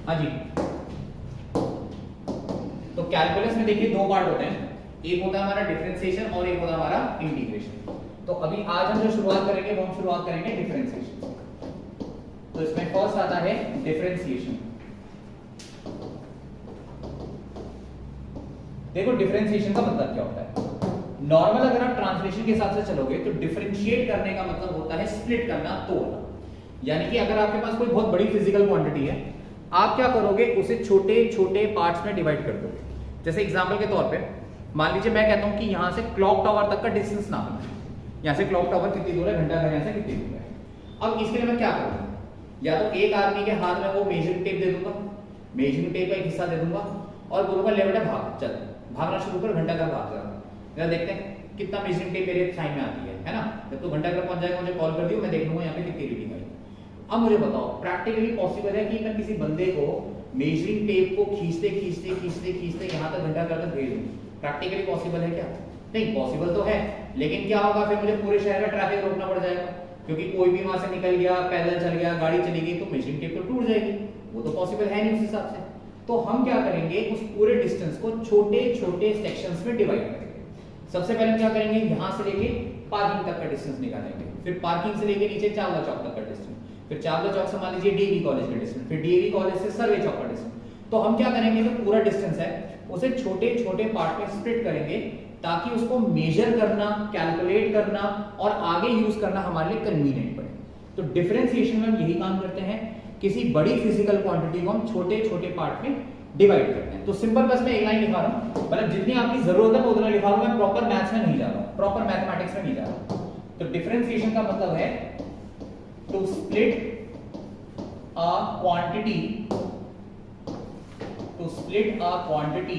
हाँ जी, तो कैलकुलस में देखिए दो पार्ट होते हैं, एक होता है हमारा डिफरेंशिएशन और एक होता है हमारा इंटीग्रेशन। तो अभी आज हम जो शुरुआत करेंगे वो हम शुरुआत करेंगे डिफरेंशिएशन से। तो इसमें फर्स्ट आता है डिफरेंशिएशन। देखो डिफरेंशिएशन का मतलब क्या होता है। नॉर्मल अगर आप ट्रांसलेशन के हिसाब से चलोगे तो डिफरेंशिएट करने का मतलब होता है स्प्लिट करना, तोड़ना। यानी कि अगर आपके पास कोई बहुत बड़ी फिजिकल क्वांटिटी है, आप क्या करोगे, उसे छोटे छोटे पार्ट्स में डिवाइड कर दोगे। जैसे एग्जांपल के तौर पे मान लीजिए मैं कहता हूं कि यहां से क्लॉक टावर तक का डिस्टेंस नापना है। यहां से क्लॉक टावर कितनी दूर है, घंटा घर यहां से कितनी दूर है। अब इसके लिए मैं क्या करूंगा, या तो एक आदमी के हाथ में वो मेजरिंग टेप दे दूंगा, मेजरिंग टेप का एक हिस्सा दे दूंगा और बोलूंगा ले बेटा भाग, चल भागना शुरू कर, घंटा घर भाग जा। देखते हैं कितना मेजरिंग टेप मेरे साइड में आती है ना। जब तो घंटा घर पहुंच जाएगा मुझे कॉल कर दियो, मैं देख लूंगा यहाँ पे कितनी रीडिंग आई। अब मुझे बताओ प्रैक्टिकली पॉसिबल है कि मैं किसी बंदे को मेजरिंग टेप को खींचते खींचते खींचते खींचते यहाँ तक घंटा घर तक भेज दूं? प्रैक्टिकली पॉसिबल है क्या? नहीं, पॉसिबल तो है, लेकिन क्या होगा फिर मुझे पूरे शहर में ट्रैफिक रोकना पड़ जाएगा, क्योंकि कोई भी वहां से निकल गया, पैदल चल गया, गाड़ी चली गई तो मेजरिंग टेप तो टूट जाएगी। वो तो पॉसिबल है नहीं उस हिसाब से। तो हम क्या करेंगे, उस पूरे डिस्टेंस को छोटे छोटे सेक्शंस में डिवाइड करेंगे। सबसे पहले हम क्या करेंगे, यहां से लेके पार्किंग तक का डिस्टेंस निकालेंगे, फिर पार्किंग से लेके नीचे चावला चौक तक का डिस्टेंस, फिर चावला चौक से मान लीजिए डीएवी कॉलेज का डिस्टेंस, फिर डीएवी कॉलेज से सर्वे चौक का डिस्टेंस। तो हम क्या करेंगे, जो पूरा डिस्टेंस है उसे छोटे छोटे पार्ट में स्प्लिट करेंगे ताकि उसको मेजर करना, कैलकुलेट करना और आगे यूज करना हमारे लिए कन्वीनियंट पड़े। तो डिफरेंशिएशन में हम यही काम करते हैं, किसी बड़ी फिजिकल क्वांटिटी को हम छोटे छोटे पार्ट में डिवाइड करते हैं। तो सिंपल बस मैं एक लाइन लिखा रहा हूं, मतलब जितनी आपकी जरूरत है मैं उतना लिखा रहा हूं, मैं प्रॉपर मैथ्स में नहीं जा रहा हूं, प्रॉपर मैथमेटिक्स में नहीं जा रहा हूं। तो डिफरेंशिएशन का मतलब है to split a quantity, to split a quantity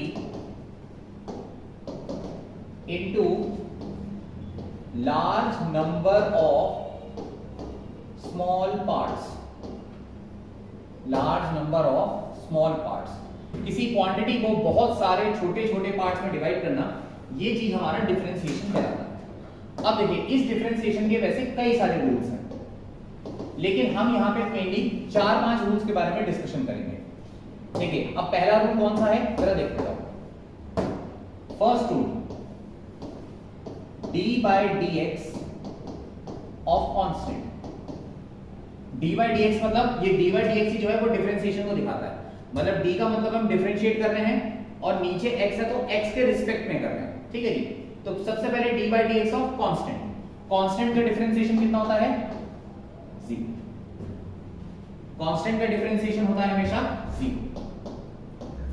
into large number of small parts, large number of small parts। किसी क्वांटिटी को बहुत सारे छोटे छोटे पार्ट्स में डिवाइड करना, ये चीज हमारा डिफरेंशिएशन कहलाता है। अब देखिए इस डिफरेंशिएशन के वैसे कई सारे रूल्स हैं, लेकिन हम यहां पे मेनली 4-5 रूल्स के बारे में डिस्कशन करेंगे। देखिए अब पहला रूल कौन सा है, जरा देखते जाओ। First rule, d by dx of constant। d by dx मतलब ये d by dx जो है वो डिफरेंशिएशन को दिखाता है। मतलब d का मतलब हम डिफरेंशिएट कर रहे हैं और नीचे x है तो x के रिस्पेक्ट में कर रहे हैं, ठीक है जी। तो सबसे पहले d by dx of constant, constant का डिफरेंशिएशन कितना होता है, कांस्टेंट का डिफरेंशिएशन होता है हमेशा 0।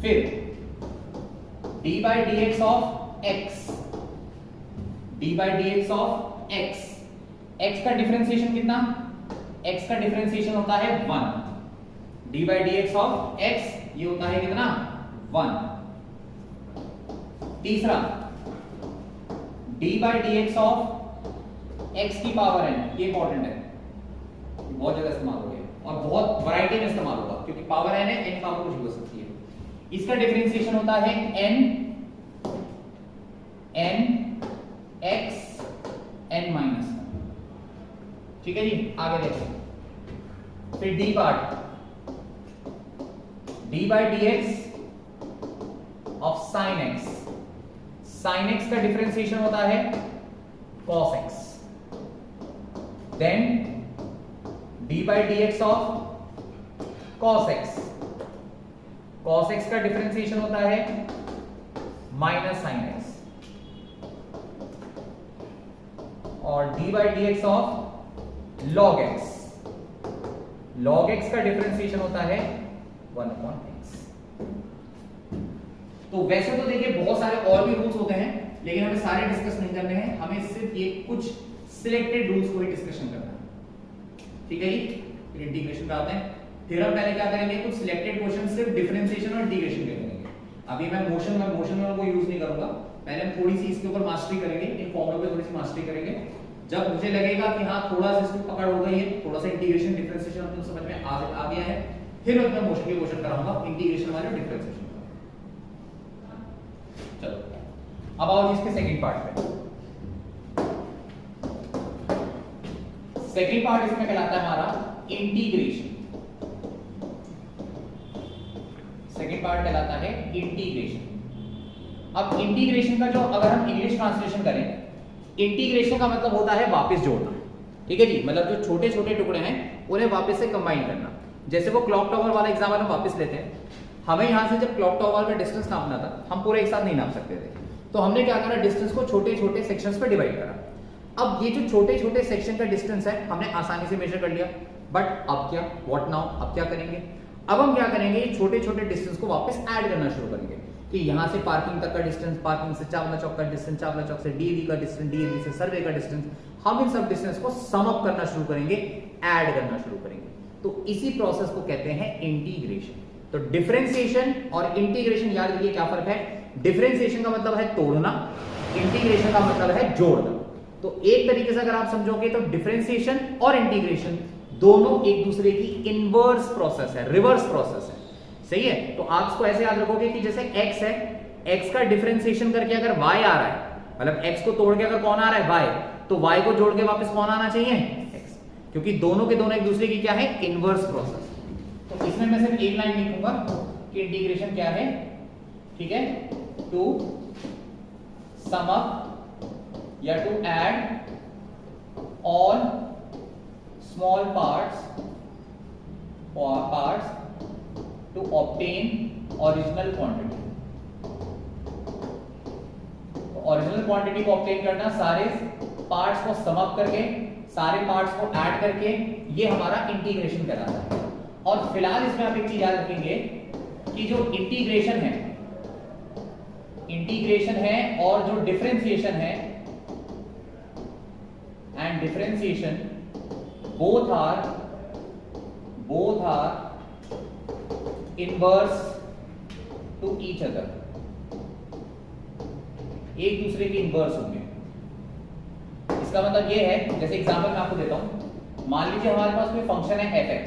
फिर d by dx of x, d by dx of x, x का डिफरेंशिएशन कितना, x का डिफरेंशिएशन होता है 1। d by dx of x ये होता है कितना, 1। तीसरा d by dx of x की पावर n, ये इंपॉर्टेंट है, बहुत जगह इस्तेमाल हो गया और बहुत वैरायटी में इस्तेमाल होगा, क्योंकि पावर n है, n पावर कुछ भी हो सकती है। इसका डिफरेंशिएशन होता है n x n माइनस, ठीक है जी। आगे देखो, फिर d part, d by dx of sin x, sin x का डिफरेंशिएशन होता है cos x। Then d by dx of cos x, cos x का डिफरेंशिएशन होता है माइनस sin x। और d by dx of log x, log x का differentiation होता है 1/x। तो वैसे तो देखिए बहुत सारे और भी रूल्स होते हैं, लेकिन हमें सारे डिस्कस नहीं करने हैं, हमें सिर्फ ये कुछ सिलेक्टेड रूल्स को ही डिस्कशन करना है, ठीक है जी। फिर इंटीग्रेशन पे आते हैं। फिर हम पहले क्या करेंगे, कुछ सिलेक्टेड क्वेश्चन सिर्फ डिफरेंशिएशन और इंटीग्रेशन के करेंगे। अभी मैं मोशन को यूज नहीं करूंगा, पहले हम थोड़ी सी इसके ऊपर मास्टरी करेंगे, इन फॉर्मूले पे थोड़ी सी मास्टरी करेंगे। जब मुझे लगेगा कि हाँ थोड़ा सा इसको पकड़ हो गई है, थोड़ा सा इंटीग्रेशन डिफरेंशिएशन अपने समझ में आ गया है, फिर मैं मोशन के क्वेश्चन कराऊंगा इंटीग्रेशन वाले डिफरेंशिएशन। चलो अब आओ इसके सेकंड पार्ट पे। सेकंड पार्ट इसमें कहलाता है हमारा इंटीग्रेशन। सेकंड पार्ट कहलाता है इंटीग्रेशन। अब इंटीग्रेशन का जो अगर हम इंग्लिश ट्रांसलेशन करें, इंटीग्रेशन का मतलब होता है वापस जोड़ना, ठीक है जी, मतलब जो छोटे छोटे टुकड़े हैं उन्हें वापस से कंबाइन करना। जैसे वो क्लॉक टावर वाला एग्जाम्पल हम वापस लेते हैं, हमें यहाँ से जब क्लॉक टावर का डिस्टेंस नापना था, हम पूरे एक साथ नहीं नाप सकते थे, तो हमने क्या करा, डिस्टेंस को छोटे छोटे सेक्शंस पे डिवाइड करा। अब ये जो छोटे छोटे सेक्शन का डिस्टेंस है हमने आसानी से मेजर कर लिया, बट अब क्या, व्हाट नाउ, अब क्या करेंगे, अब हम क्या करेंगे, ये छोटे छोटे डिस्टेंस को वापस ऐड करना शुरू करेंगे कि यहाँ से पार्किंग तक का डिस्टेंस, पार्किंग से चावला चौक का डिस्टेंस, चावला चौक से डीवी का डिस्टेंस, डीवी से सर्वे का डिस्टेंस, हम इन सब डिस्टेंस को सम अप करना शुरू करेंगे, ऐड करना शुरू करेंगे। तो इसी प्रोसेस को कहते हैं इंटीग्रेशन। तो डिफरेंशिएशन और इंटीग्रेशन याद रखिए क्या फर्क है। डिफरेंशिएशन का मतलब है तोड़ना, इंटीग्रेशन का मतलब है जोड़ना। तो एक तरीके से अगर आप समझोगे तो डिफरेंशिएशन और इंटीग्रेशन दोनों एक दूसरे की इनवर्स प्रोसेस है, रिवर्स प्रोसेस है, सही है। तो आप इसको ऐसे याद रखोगे कि जैसे x है, x का डिफरेंशिएशन करके अगर y आ रहा है, मतलब x को तोड़ के अगर कौन आ रहा है, y, तो y को जोड़ के वापस कौन आना चाहिए, x, क्योंकि दोनों के दोनों एक दूसरे की क्या है, इनवर्स प्रोसेस। तो इसमें मैं सिर्फ एक लाइन लिखूंगा कि इंटीग्रेशन क्या है, ठीक है, टू सम अप या to add all small parts to obtain original quantity. Original quantity को ऑब्टेन करना, सारे पार्ट्स को सम अप करके, सारे पार्ट्स को ऐड करके, ये हमारा इंटीग्रेशन कहलाता है। और फिलहाल इसमें आप एक चीज याद रखेंगे कि जो इंटीग्रेशन है और जो डिफरेंशिएशन है, and differentiation both are inverse two each other, एक दूसरे के इनवर्स होंगे। इसका मतलब ये है, जैसे एग्जांपल मैं आपको देता हूं, मान लीजिए हमारे पास कोई फंक्शन है fx,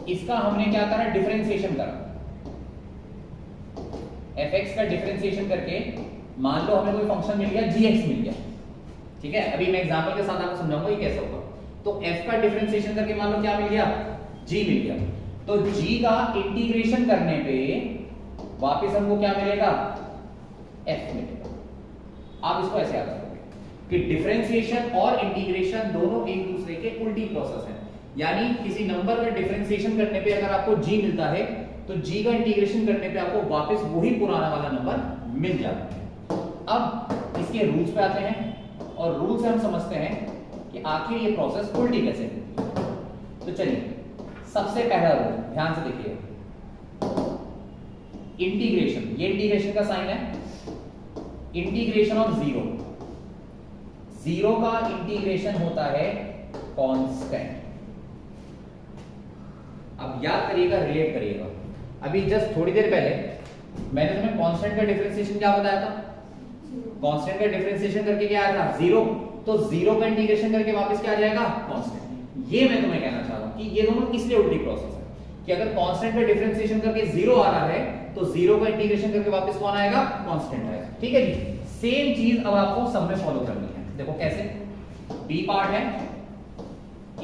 इसका हमने क्या करा, डिफरेंशिएशन करा, fx का डिफरेंशिएशन करके मान लो हमें कोई फंक्शन मिल गया, gx मिल गया, ठीक है। अभी मैं एग्जांपल के साथ आपको समझाऊंगा ये कैसे होगा। तो f का डिफरेंशिएशन करके मान लो क्या मिल गया, g मिल गया। तो g का इंटीग्रेशन करने पे वापस हमको क्या मिलेगा, f मिलेगा। आप इसको ऐसे याद रखोगे कि डिफरेंशिएशन और इंटीग्रेशन दोनों एक दूसरे के उल्टी प्रोसेस है। यानी किसी नंबर का डिफरेंशिएशन करने पे अगर आपको g मिलता है, तो g का इंटीग्रेशन करने पे आपको वापस वही पुराना वाला नंबर मिल जाता है। अब इसके रूल्स पे आते हैं और रूल से हम समझते हैं कि आखिर ये प्रोसेस उल्टी कैसे होती है। तो चलिए, सबसे पहला रूल ध्यान से देखिए, इंटीग्रेशन, ये इंटीग्रेशन का साइन है, इंटीग्रेशन ऑफ जीरो, जीरो का इंटीग्रेशन होता है कांस्टेंट। अब याद करिएगा, रिलेट करिएगा, अभी जस्ट थोड़ी देर पहले मैंने तुम्हें कांस्टेंट का डिफरेंशिएशन क्या बताया था, कांस्टेंट का डिफरेंशिएशन करके क्या आया था, जीरो, तो जीरो का इंटीग्रेशन करके वापस क्या आ जाएगा, कांस्टेंट। ये मैं तुम्हें कहना चाह रहा हूं कि ये दोनों किस लिए उल्टी प्रोसेस है, कि अगर कांस्टेंट का डिफरेंशिएशन करके जीरो आ रहा है, तो जीरो का इंटीग्रेशन करके वापस कौन आएगा, कांस्टेंट आएगा, ठीक है जी। सेम चीज अब आपको सब में फॉलो करनी है। देखो कैसे, बी पार्ट है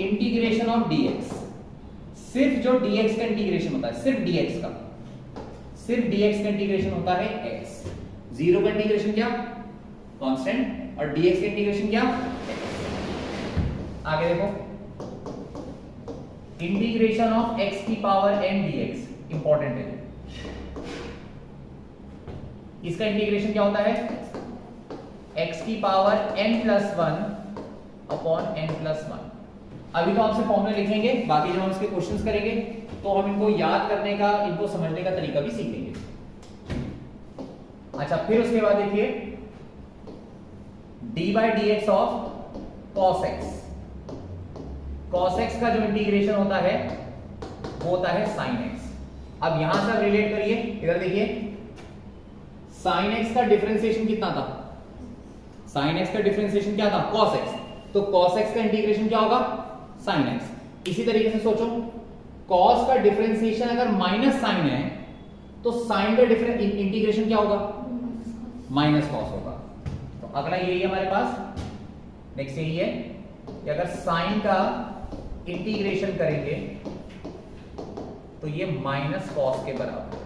इंटीग्रेशन ऑफ dx, सिर्फ जो dx का इंटीग्रेशन होता है, सिर्फ dx का इंटीग्रेशन होता है x, जीरो का इंटीग्रेशन क्या, कांस्टेंट, और dx का इंटीग्रेशन क्या, x। आगे देखो, इंटीग्रेशन ऑफ x की पावर n dx, इंपॉर्टेंट है, इसका इंटीग्रेशन क्या होता है, x की पावर n+1 अपॉन n+1। अभी तो आपसे फॉर्मूले लिखेंगे, बाकी जब हम इसके क्वेश्चंस करेंगे तो हम इनको याद करने का, इनको समझने का तरीका भी सीखेंगे। अच्छा, फिर उसके बाद देखिए d/dx of cos x, cos x का जो इंटीग्रेशन होता है वो होता है sin x। अब यहां से आप रिलेट करिए, इधर देखिए, sin x का डिफरेंशिएशन कितना था, sin x का डिफरेंशिएशन क्या था, cos x, तो cos x का इंटीग्रेशन क्या होगा, sin x। इसी तरीके से सोचो, cos का डिफरेंशिएशन अगर माइनस साइन है, तो sin का इंटीग्रेशन क्या होगा, माइनस cos होगा। तो अगला यही है हमारे पास, नेक्स्ट यही है कि अगर sin का इंटीग्रेशन करेंगे तो ये माइनस cos के बराबर,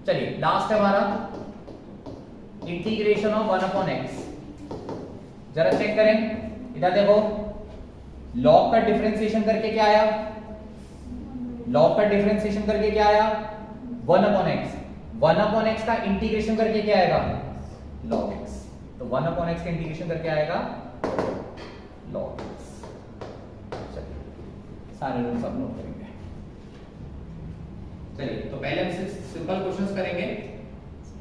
चलिए लास्ट है हमारा इंटीग्रेशन ऑफ 1 अपॉन एक्स। जरा चेक करें, इधर देखो, लॉग का डिफरेंशिएशन करके क्या आया, लॉग का डिफरेंशिएशन करके क्या आया 1 अपॉन एक्स। 1 अपॉन एक्स का इंटीग्रेशन करके क्या आएगा लॉग एक्स। तो 1 अपॉन एक्स का इंटीग्रेशन करके आएगा लॉग एक्स। चलिए सारे रूल सब नोट करेंगे। चलिए तो पहले हम सिंपल क्वेश्चंस करेंगे,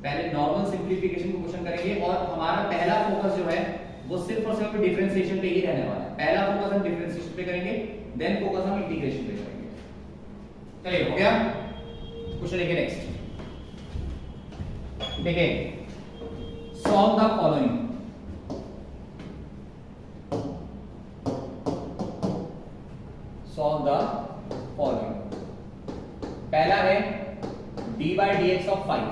पहले नॉर्मल सिंपलीफिकेशन के क्वेश्चन करेंगे और हमारा पहला फोकस जो है वो सिर्फ और सिर्फ डिफरेंशिएशन पे ही रहने वाला है। पहला फोकस हम डिफरेंशिएशन पे करेंगे, देन फोकस हम इंटीग्रेशन पे करेंगे। चलिए हो गया, क्वेश्चन देखिए नेक्स्ट। देखिए solve the following, solve the following. पहला है d by dx ऑफ 5,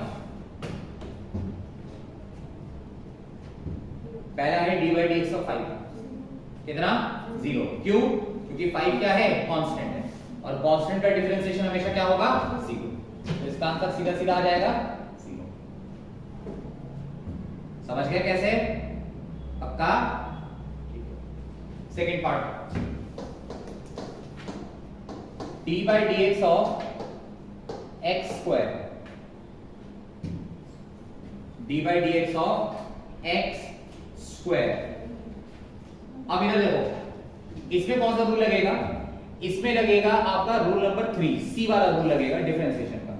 पहला है d by dx ऑफ 5 कितना 0। क्यों? क्योंकि 5 क्या है कांस्टेंट है और कांस्टेंट का डिफरेंशिएशन हमेशा क्या होगा 0। तो इसका आंसर सीधा सीधा आ जाएगा 0। समझ गए कैसे? पक्का? Second part, d by dx of x square, d by dx of x square. अब इधर देखो, इसमें कौन सा रूल लगेगा? इसमें लगेगा आपका रूल नंबर 3, सी वाला रूल लगेगा डिफरेंशिएशन का,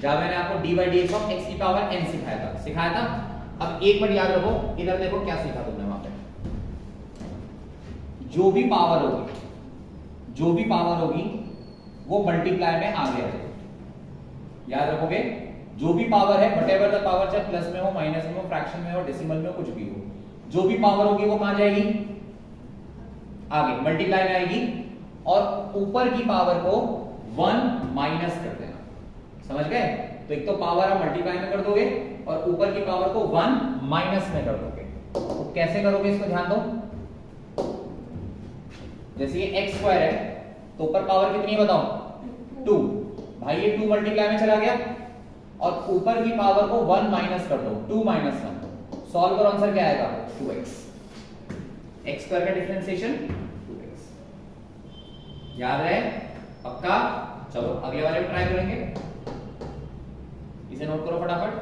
जहां मैंने आपको d by dx of x की पावर n सिखाया था। अब एक मिनट याद रखो, इधर देखो क्या सीखा तुमने वहां पे। जो भी पावर होगी, जो भी पावर होगी वो मल्टीप्लाई में आगे आ जाएगी। याद रखोगे, जो भी पावर है व्हाटएवर द पावर, चाहे प्लस में हो, माइनस में हो, फ्रैक्शन में हो, डेसिमल में हो, कुछ भी हो, जो भी पावर होगी वो कहां जाएगी आगे मल्टीप्लाई में आएगी और ऊपर की पावर को 1 माइनस कर देना। समझ गए? तो एक तो पावर आप मल्टीप्लाई में कर दोगे और ऊपर की पावर को 1 माइनस में कर दोगे। तो कैसे करोगे इसको ध्यान दो। जैसे ये x स्क्वायर है तो ऊपर पावर कितनी है बताओ 2, भाई ये 2 मल्टीप्लाई में चला गया और ऊपर की पावर को 1 माइनस कर दो, 2 माइनस 1। सॉल्व करो, आंसर क्या आएगा 2x। x स्क्वायर का डिफरेंशिएशन 2x। याद रहे? पक्का? चलो अगले वाले में ट्राई करेंगे, इसे नोट करो फटाफट।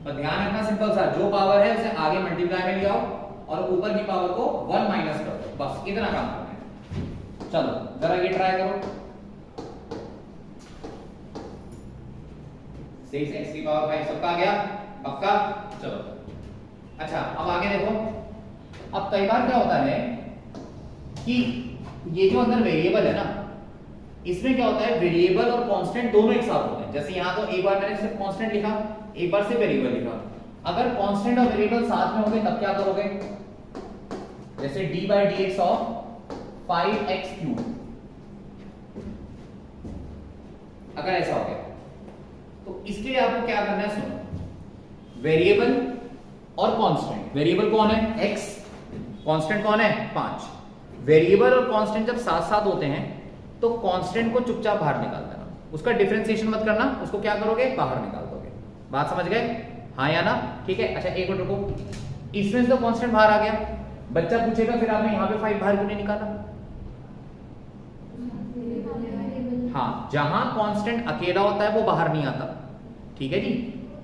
पर ध्यान रखना सिंपल सा, जो पावर है उसे आगे मल्टीप्लाई में ले आओ और ऊपर की पावर को 1 माइनस कर दो, बस इतना काम करना है। चलो जरा ये ट्राई करो। 6x की पावर 5 सबका आ गया? पक्का? चलो अच्छा अब आगे देखो। अब कई बार क्या होता है कि ये जो अंदर वेरिएबल है ना, इसमें क्या होता है वेरिएबल और कांस्टेंट दोनों एक साथ होते हैं। जैसे यहां तो एक बार मैंने सिर्फ कांस्टेंट लिखा, एक बार सिर्फ वेरिएबल लिखा। अगर कांस्टेंट और वेरिएबल साथ में होंगे तब क्या करोगे? जैसे d by dx of 5x cube, अगर ऐसा हो गया तो इसके लिए आपको क्या करना है सुनो। वेरिएबल और कांस्टेंट, वेरिएबल कौन है x, कांस्टेंट कौन है 5। वेरिएबल और कांस्टेंट जब साथ साथ होते हैं तो कांस्टेंट को चुपचाप बाहर निकाल देना, उसका डिफरेंशिएशन मत करना, उसको क्या करोगे बाहर निकाल दोगे। बात समझ गए? हाँ या ना? ठीक है। अच्छा एक मिनट रुको, इसमें से तो कांस्टेंट बाहर आ गया, बच्चा पूछेगा फिर आपने यहां पे 5 बाहर क्यों नहीं निकाला? हाँ, जहां कांस्टेंट अकेला होता है वो बाहर नहीं आता, ठीक है जी।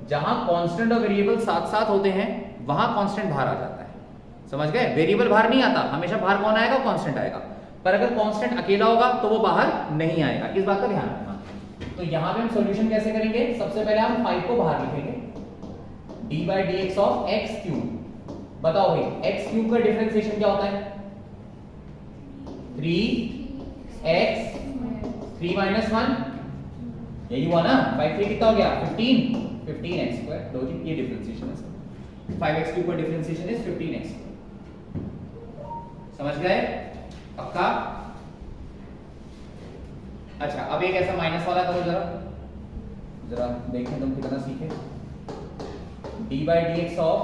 जहां कांस्टेंट और वेरिएबल साथ साथ होते हैं वहां कांस्टेंट बाहर आ जाता है। समझ गए? वेरिएबल बाहर नहीं आता, हमेशा बाहर कौन आएगा? कांस्टेंट आएगा। पर अगर कांस्टेंट अकेला होगा तो वो बाहर नहीं आएगा, इस बात का ध्यान रखना। तो यहां पे हम सॉल्यूशन कैसे करेंगे? सबसे पहले हम 5 को बाहर लिखेंगे, d by dx of x cube. बताओ भाई x क्यूब का डिफरेंशिएशन क्या होता है? 3x 3 माइनस 1, यही हुआ ना। 5 3 कितना हो गया? 15x square. लो जी, ये डिफरेंशिएशन है। 5x क्यूब का डिफरेंशिएशन इज 15x। समझ गए? पक्का? अच्छा अब एक ऐसा माइनस वाला करो, जरा देखें तुम कितना सीखे। d by dx of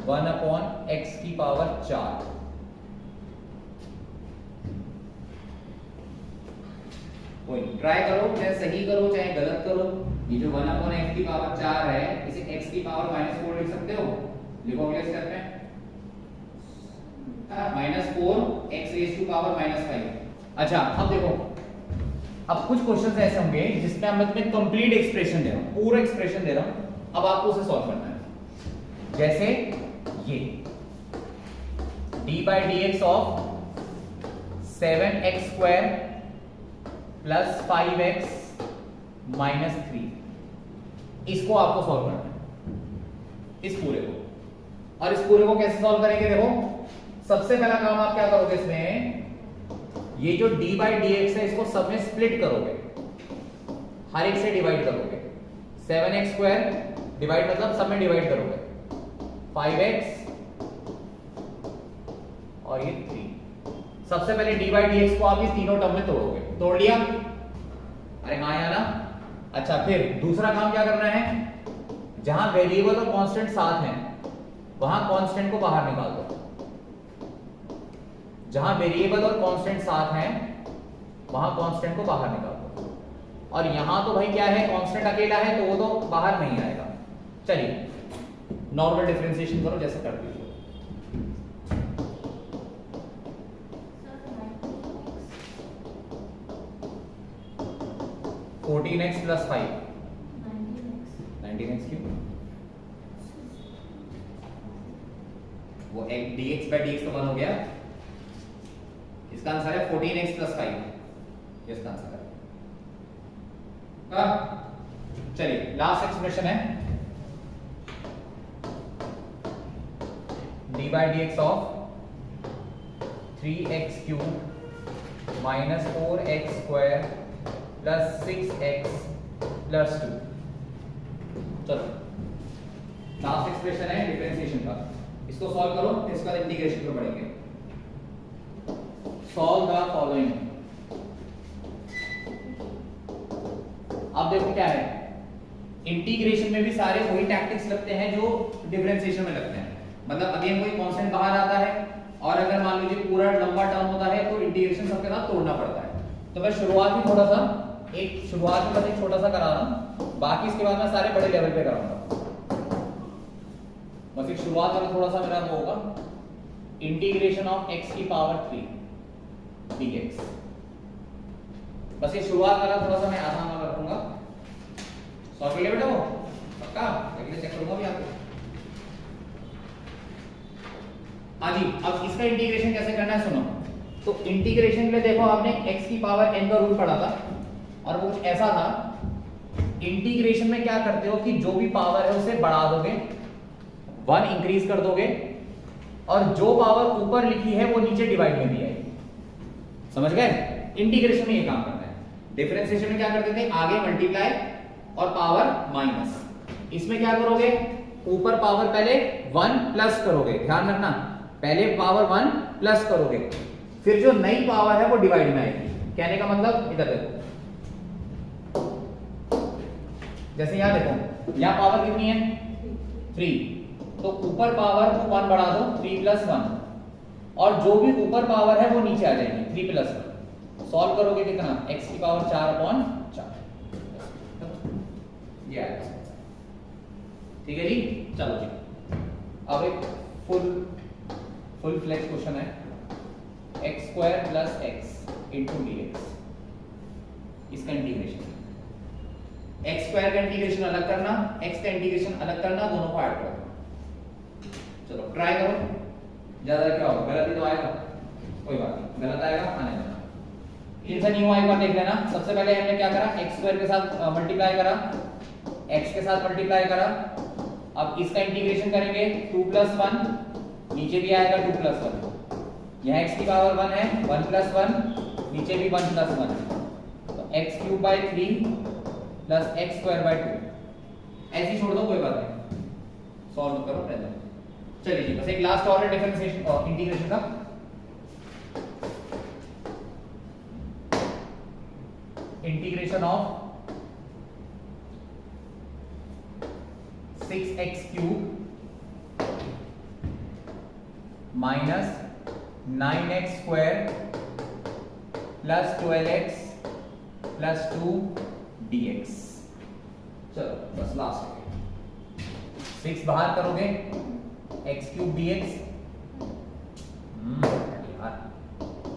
1 upon x की पावर 4। कोई नहीं, ट्राई करो, चाहे सही करो चाहे गलत करो। ये जो 1/x की पावर 4 है इसे x की पावर -4 लिख सकते हो, लिखो अगले स्टेप में -4 x रेज़ टू पावर -5। अच्छा अब देखो, अब कुछ क्वेश्चंस ऐसे होंगे जिसमें मैं तुम्हें कंप्लीट एक्सप्रेशन दे रहा हूं, पूरा एक्सप्रेशन दे रहा हूं, अब आपको उसे सॉल्व करना है। जैसे ये d/dx of 7x² plus 5x minus 3, इसको आपको सॉल्व करना है, इस पूरे को। और इस पूरे को कैसे सॉल्व करेंगे, देखो सबसे पहला काम आप क्या करोगे, इसमें ये जो d/dx है इसको सब में स्प्लिट करोगे, हर एक से डिवाइड करोगे। 7x² डिवाइड मतलब सब में डिवाइड करोगे, 5x और ये 3। सबसे पहले d/dx को आप इस तीनों टर्म में तोड़ोगे, तोड़ लिया, अरे हाँ या ना। अच्छा फिर दूसरा काम क्या करना है, जहां वेरिएबल और कांस्टेंट साथ हैं वहां कांस्टेंट को बाहर निकाल दो। जहां वेरिएबल और कांस्टेंट साथ हैं वहां कांस्टेंट को बाहर निकाल दो। और यहां तो भाई क्या है, कांस्टेंट अकेला है तो वो तो बाहर नहीं आएगा। चलिए नॉर्मल डिफरेंशिएशन करो जैसे कर दीजिए। 14x प्लस 5 19x क्यों, वो dx/dx तो 1 हो गया, इसका आंसर है 14x प्लस 5, इसका आंसर है। चलिए लास्ट एक्सप्रेशन है d/dx of 3x³ minus 4x² plus 6x plus 2। चलो लास्ट एक्सप्रेशन है डिफरेंशिएशन का, इसको सॉल्व करो, इसके बाद इंटीग्रेशन पे पढ़ेंगे। Solve the following. अब देखो क्या है, इंटीग्रेशन में भी सारे वही टैक्टिक्स लगते हैं जो डिफरेंशिएशन में लगते हैं। मतलब अगेन कोई कांस्टेंट बाहर आता है और अगर मान लीजिए पूरा लंबा टर्म होता है तो इंटीग्रेशन सबके साथ तोड़ना पड़ता है। तो मैं शुरुआत में थोड़ा सा शुरुआत में बस एक छोटा सा करा रहा हूं, बाकी इसके बाद मैं सारे बड़े लेवल पे कराऊंगा। बस एक शुरुआत वाला थोड़ा सा मेरा वो होगा, इंटीग्रेशन ऑफ x की पावर 3 dx। बस ये शुरुआत वाला थोड़ा सा मैं आसान वाला रखूंगा। सॉल्व कर लिया बेटा, वो पक्का अगले चेक करूंगा भी आपको। हाँ जी, अब इसका इंटीग्रेशन कैसे करना है सुनो। तो इंटीग्रेशन के लिए देखो आपने x की पावर n का रूल पढ़ा था और वो कुछ ऐसा था, इंटीग्रेशन में क्या करते हो कि जो भी पावर है उसे बढ़ा दोगे, 1 इंक्रीज कर दोगे और जो पावर ऊपर लिखी है वो नीचे डिवाइड में भी आएगी। समझ गए? इंटीग्रेशन में ये काम करना है। डिफरेंशिएशन में क्या करते थे, आगे मल्टीप्लाई और पावर माइनस। इसमें क्या करोगे, ऊपर पावर पहले 1 प्लस करोगे, ध्यान रखना पहले पावर 1 प्लस करोगे, फिर जो नई पावर है वो डिवाइड में आएगी। कहने का मतलब इधर देखो, जैसे यहां देखो, यहां पावर कितनी है 3, तो ऊपर पावर को 1 बढ़ा दो 3 प्लस 1 और जो भी ऊपर पावर है वो नीचे आ जाएगी 3 प्लस 1। सॉल्व करोगे कितना, x की पावर 4/4 ये आएगा। ठीक है जी, चलो जी अब एक फुल फ्लेक्स क्वेश्चन है, x² plus x into dx, इसका इंटीग्रेशन। x² का इंटीग्रेशन अलग करना, x का इंटीग्रेशन अलग करना, दोनों को ऐड कर दो। चलो ट्राई करो, ज्यादा क्या होगा, गलत ही तो आएगा, कोई बात नहीं, गलत आएगा आने देना। इनसे न्यू एक बार देख लेना। सबसे पहले हमने क्या करा, x² के साथ मल्टीप्लाई करा, x के साथ मल्टीप्लाई करा। अब इसका इंटीग्रेशन करेंगे 2 प्लस 1, नीचे भी आएगा 2 प्लस 1। यहाँ x की पावर 1 है, 1 प्लस 1, नीचे भी 1 प्लस 1, तो x³ 3 प्लस x²/2। ऐसे ही छोड़ दो, कोई बात नहीं, सॉल्व करो पहले। चलिए जी, बस एक लास्ट और है डिफरेंशिएशन और इंटीग्रेशन का। Integration of 6x³ minus 9x² plus 12x plus 2 dx। चलो बस लास्ट 6 बाहर करोगे x क्यूब dx,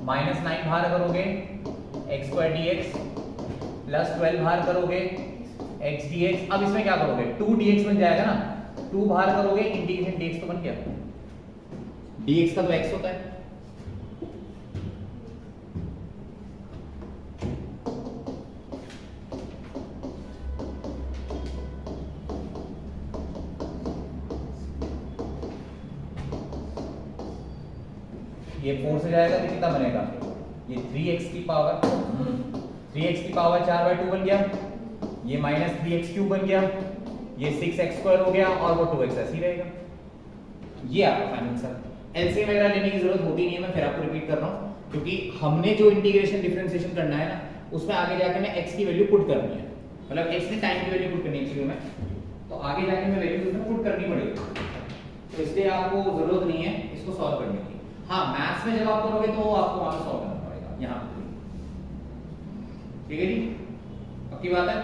माइनस 9 बाहर करोगे x स्क्वायर dx, प्लस 12 बाहर करोगे x dx। अब इसमें क्या करोगे 2 dx बन जाएगा ना, 2 बाहर करोगे इंटीग्रेशन dx तो बन गया, dx का तो x होता है। ये 4 से जाएगा तो कितना बनेगा, ये 3x की पावर 4/2 बन गया, ये माइनस 3x क्यूब बन गया, ये 6x स्क्वायर हो गया और वो 2x ऐसे ही रहेगा। ये आपका फाइनल आंसर। एलसीएम वगैरह लेने की जरूरत होती नहीं है, मैं फिर आपको रिपीट कर रहा हूँ, क्योंकि हमने जो इंटीग्रेशन डिफरेंशिएशन करना है ना, उसमें आगे जाके मैं x की वैल्यू पुट करनी है, मतलब x ने टाइम की वैल्यू पुट करनी है में, तो आगे जाके मैं वैल्यू उसमें पुट करनी पड़ेगी, तो इसलिए आपको जरूरत नहीं है इसको सॉल्व करने की। हाँ, मैथ्स में जब आप करोगे तो आपको वहां सॉल्व करना पड़ेगा यहाँ पे। ठीक है जी, पक्की बात है।